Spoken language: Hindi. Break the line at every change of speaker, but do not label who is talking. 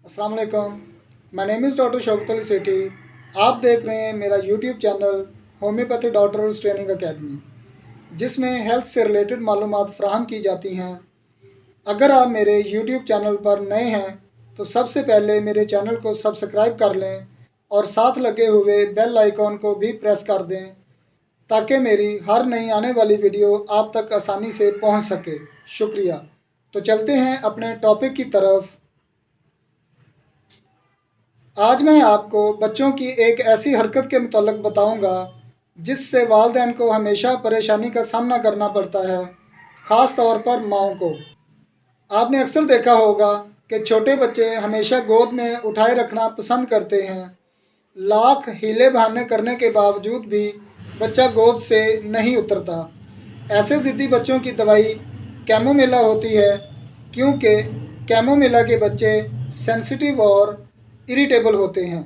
अस्सलाम वालेकुम। My name is doctor Shaukat Ali Sethi. आप देख रहे हैं मेरा YouTube channel homeopathy doctors training academy, जिसमें हेल्थ से रिलेटेड मालूमात फ़राहम की जाती हैं। अगर आप मेरे यूट्यूब चैनल पर नए हैं तो सबसे पहले मेरे चैनल को सब्सक्राइब कर लें और साथ लगे हुए बेल आइकॉन को भी प्रेस कर दें ताकि मेरी हर नई आने वाली वीडियो आप तक आसानी से पहुंच सके। शुक्रिया। तो चलते हैं अपने टॉपिक की तरफ। आज मैं आपको बच्चों की एक ऐसी हरकत के मुताल्लिक़ बताऊंगा जिससे वालिदैन को हमेशा परेशानी का सामना करना पड़ता है, ख़ास तौर पर माँओं को। आपने अक्सर देखा होगा कि छोटे बच्चे हमेशा गोद में उठाए रखना पसंद करते हैं। लाख हीले बहाने करने के बावजूद भी बच्चा गोद से नहीं उतरता। ऐसे ज़िद्दी बच्चों की दवाई कैमोमिला होती है, क्योंकि कैमोमिला के बच्चे सेंसिटिव और इरिटेबल होते हैं।